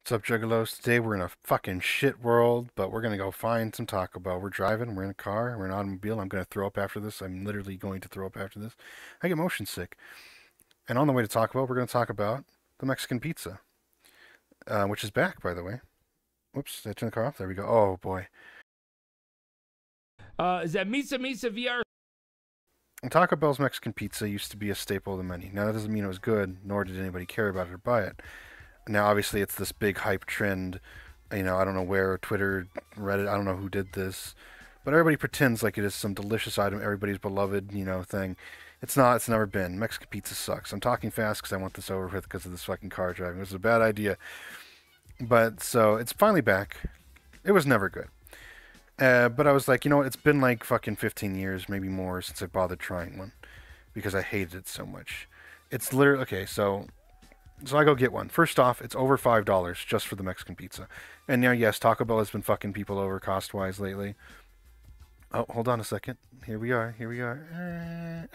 What's up, Juggalos? Today we're in a fucking shit world, but we're gonna go find some Taco Bell. We're driving, we're in a car, we're in an automobile. I'm gonna throw up after this. I'm literally going to throw up after this. I get motion sick. And on the way to Taco Bell, we're gonna talk about the Mexican pizza, which is back, by the way. Whoops, did I turn the car off? There we go. Oh boy. Is that MisaMisa VR? And Taco Bell's Mexican pizza used to be a staple of the menu. Now that doesn't mean it was good, nor did anybody care about it or buy it. Now obviously it's this big hype trend. I don't know where, Twitter, Reddit, I don't know who did this, but everybody pretends like it is some delicious item, everybody's beloved, thing. It's not. It's never been. Mexican pizza sucks. I'm talking fast because I want this over with because of this fucking car driving. It was a bad idea. But so it's finally back. It was never good. But I was like, you know what? It's been like fucking 15 years, maybe more, since I bothered trying one because I hated it so much. It's literally okay. So I go get one. First off, it's over $5 just for the Mexican pizza. And now, yes, Taco Bell has been fucking people over cost-wise lately. Oh, hold on a second. Here we are. Here we are.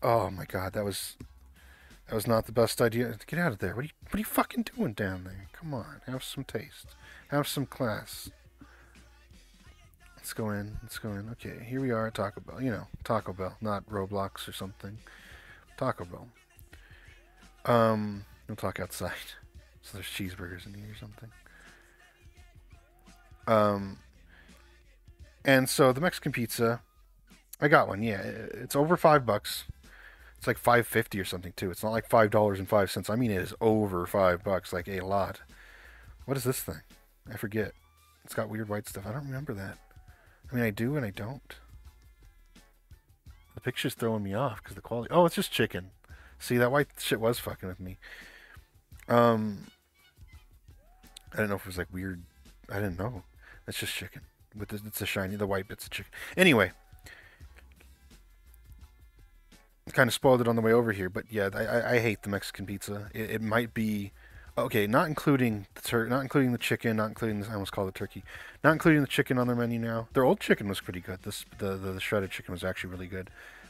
Oh my god, that was not the best idea. Get out of there. What are you fucking doing down there? Come on, have some taste. Have some class. Let's go in. Let's go in. Okay, here we are at Taco Bell. Taco Bell, not Roblox or something. Taco Bell. We'll talk outside. So there's cheeseburgers in here or something. And so the Mexican pizza, I got one. Yeah, it's over $5. It's like $5.50 or something too. It's not like $5.05. I mean, it is over $5, like a lot. What is this thing? I forget. It's got weird white stuff. I don't remember that. I mean, I do and I don't. The picture's throwing me off because the quality. Oh, it's just chicken. See, that white shit was fucking with me. I didn't know if it was like weird. I didn't know. It's just chicken. It's the shiny, the white bits of chicken. Anyway, kind of spoiled it on the way over here, but yeah, I hate the Mexican pizza. It might be okay, not including not including the chicken, not including I almost called it turkey, not including the chicken on their menu now. Their old chicken was pretty good. The shredded chicken was actually really good,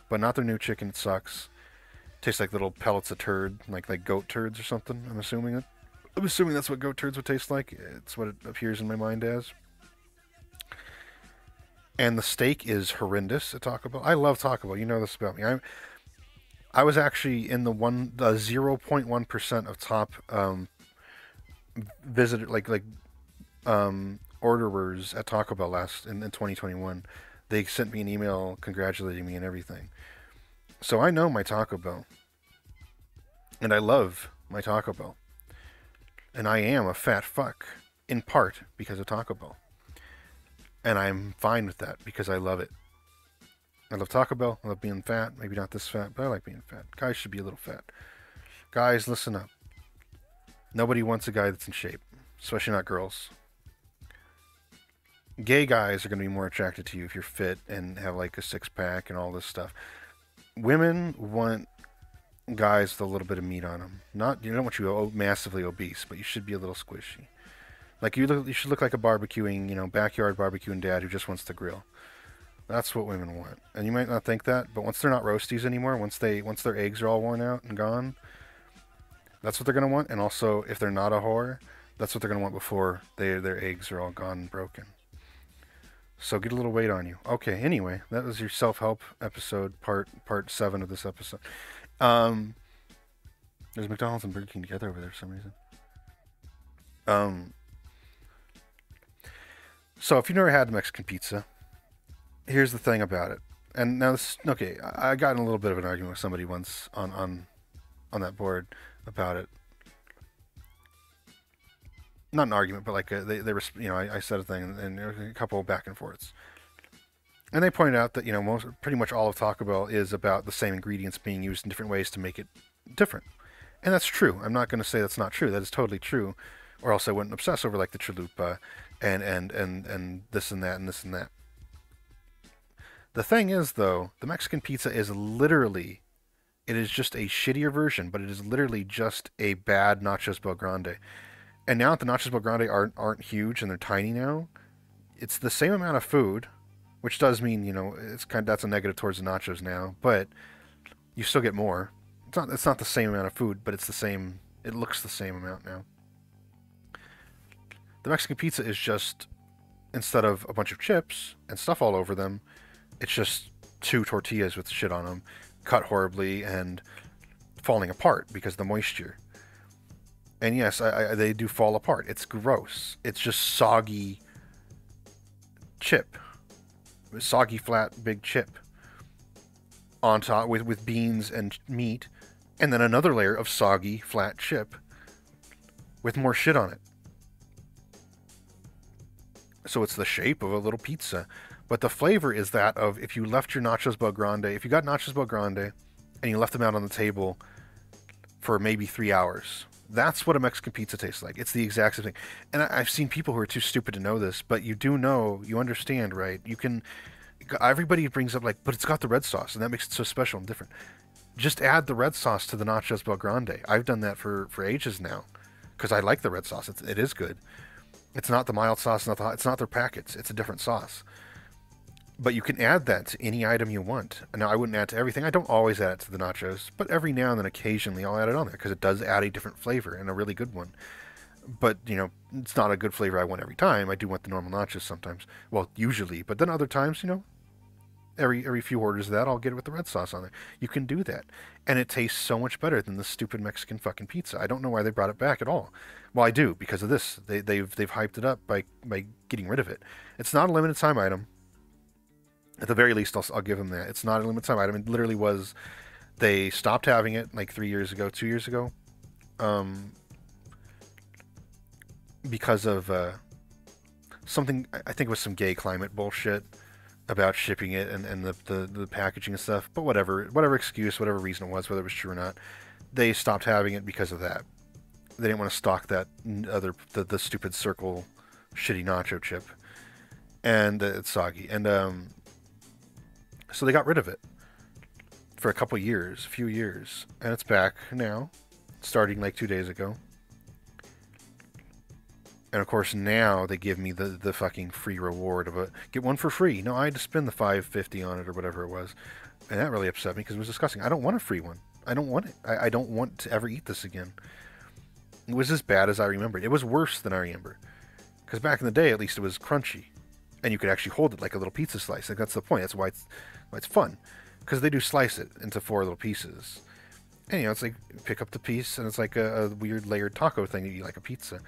but not their new chicken. It sucks. Tastes like little pellets of turd, like goat turds or something. I'm assuming that's what goat turds would taste like. It's what it appears in my mind as. And the steak is horrendous at Taco Bell. I love Taco Bell. You know this about me. I was actually in the 0.1% of top visitor orderers at Taco Bell last in 2021. They sent me an email congratulating me and everything. So I know my Taco Bell, and I love my Taco Bell, and I am a fat fuck in part because of Taco Bell, and I'm fine with that because I love it. I love Taco Bell. I love being fat. Maybe not this fat, but I like being fat. Guys should be a little fat. Guys, listen up. Nobody wants a guy that's in shape, especially not girls. Gay guys are going to be more attracted to you if you're fit and have like a six-pack and all this stuff. Women want guys with a little bit of meat on them. You don't want you massively obese, but you should be a little squishy. Like you should look like a barbecuing, backyard barbecuing dad who just wants to grill. That's what women want. And you might not think that, but once they're not roasties anymore, once their eggs are all worn out and gone, that's what they're going to want. And also, if they're not a whore, that's what they're going to want before their eggs are all gone and broken. So get a little weight on you. Okay, anyway, that was your self-help episode, part 7 of this episode. There's McDonald's and Burger King together over there for some reason. So if you've never had Mexican pizza, here's the thing about it. And now I got in a little bit of an argument with somebody once on that board about it. Not an argument, but like they were, I said a thing and there were a couple of back and forths. And they pointed out that, pretty much all of Taco Bell is about the same ingredients being used in different ways to make it different. And that's true. I'm not going to say that's not true. That is totally true. Or else I wouldn't obsess over like the chalupa and this and that and this and that. The thing is, though, the Mexican pizza is literally, it is just a shittier version, but it is literally just a bad Nachos Bel Grande. And now that the Nachos Bel Grande aren't huge and they're tiny now, it's the same amount of food, which does mean, that's a negative towards the nachos now, but you still get more. It's not the same amount of food, but it's the same. It looks the same amount now. The Mexican pizza is just, instead of a bunch of chips and stuff all over them, it's just two tortillas with shit on them, cut horribly and falling apart because of the moisture. And yes, they do fall apart. It's gross. It's just soggy chip, soggy flat big chip on top with beans and meat, and then another layer of soggy flat chip with more shit on it. So it's the shape of a little pizza, but the flavor is that of if you left your nachos Bel Grande, if you got nachos Bel Grande and you left them out on the table for maybe 3 hours. That's what a Mexican pizza tastes like. It's the exact same thing. And I've seen people who are too stupid to know this, but you do know, you understand, right? You can. Everybody brings up like, but it's got the red sauce, and that makes it so special and different. Just add the red sauce to the nachos Bel Grande. I've done that for ages now, because I like the red sauce. It is good. It's not the mild sauce, it's not their packets. It's a different sauce. But you can add that to any item you want. Now, I wouldn't add to everything. I don't always add it to the nachos, but every now and then, occasionally, I'll add it on there because it does add a different flavor and a really good one. But, it's not a good flavor I want every time. I do want the normal nachos sometimes. Well, usually. But then other times, every few orders of that, I'll get it with the red sauce on there. You can do that. And it tastes so much better than the stupid Mexican fucking pizza. I don't know why they brought it back at all. Well, I do, because of this. They've hyped it up by getting rid of it. It's not a limited time item. At the very least, I'll give them that. It's not a limited time item. It literally was. They stopped having it like 3 years ago, 2 years ago, because of something. I think it was some gay climate bullshit about shipping it and the packaging and stuff. But whatever excuse, whatever reason it was, whether it was true or not, they stopped having it because of that. They didn't want to stock that the stupid circle shitty nacho chip, and it's soggy and so they got rid of it for a few years, and it's back now, starting like 2 days ago. And of course now they give me the fucking free reward of get one for free. No, I had to spend the $5.50 on it or whatever it was, and that really upset me because it was disgusting. I don't want a free one. I don't want it. I don't want to ever eat this again. It was as bad as I remember. It was worse than I remember, because back in the day at least it was crunchy, and you could actually hold it like a little pizza slice. Like that's the point. That's why it's fun, because they do slice it into 4 little pieces. And it's like pick up the piece, and it's like a weird layered taco thing that you eat like a pizza.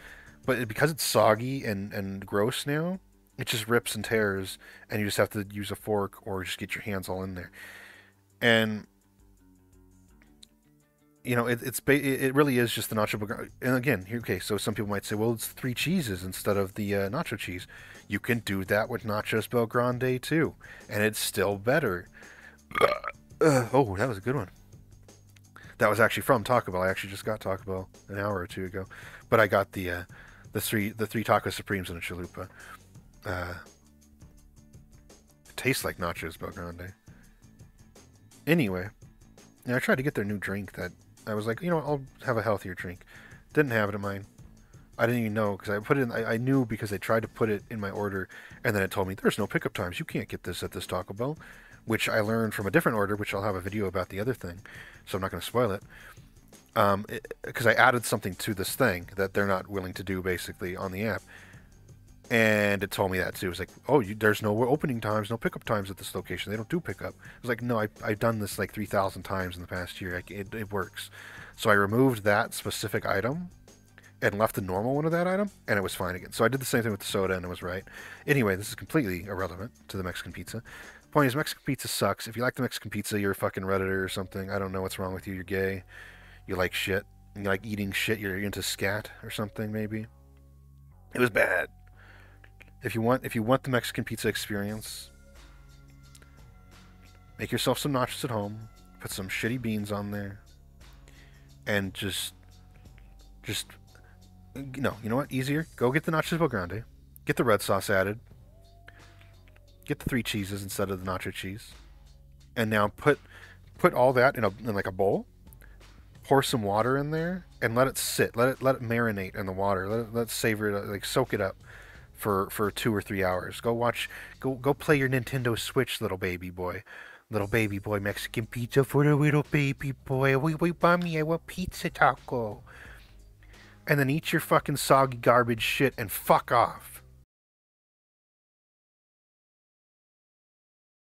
But because it's soggy and gross now, it just rips and tears, and you just have to use a fork or just get your hands all in there. And it really is just the nacho. And again, okay, so some people might say, well, it's 3 cheeses instead of the nacho cheese. You can do that with nachos Bel Grande too, and it's still better. Oh, that was a good one. That was actually from Taco Bell. I actually just got Taco Bell an hour or two ago, but I got the three taco supremes and a chalupa. It tastes like nachos Bel Grande. Anyway, I tried to get their new drink that I was like, I'll have a healthier drink. Didn't have it in mine. I didn't even know because I put it in. I knew because they tried to put it in my order, and then it told me there's no pickup times. You can't get this at this Taco Bell, which I learned from a different order, which I'll have a video about the other thing, so I'm not going to spoil it. Because I added something to this thing that they're not willing to do basically on the app, and it told me that too. It was like, oh, there's no opening times, no pickup times at this location. They don't do pickup. I was like, no, I've done this like 3,000 times in the past year. It works. So I removed that specific item and left the normal one of that item, and it was fine again. So I did the same thing with the soda, and it was right. Anyway, this is completely irrelevant to the Mexican pizza. Point is, Mexican pizza sucks. If you like the Mexican pizza, you're a fucking Redditor or something. I don't know what's wrong with you. You're gay. You like shit. You like eating shit. You're into scat or something, maybe. It was bad. If you want the Mexican pizza experience, make yourself some nachos at home. Put some shitty beans on there, and just no. You know what? Easier. Go get the nachos Bel Grande. Get the red sauce added. Get the 3 cheeses instead of the nacho cheese, and now put all that in like a bowl. Pour some water in there and let it sit. Let it marinate in the water. Let it savor it, like soak it up for 2 or 3 hours. Go play your Nintendo Switch, little baby boy. Little baby boy Mexican pizza for the little baby boy. Wait, mommy, I want pizza taco. And then eat your fucking soggy garbage shit and fuck off.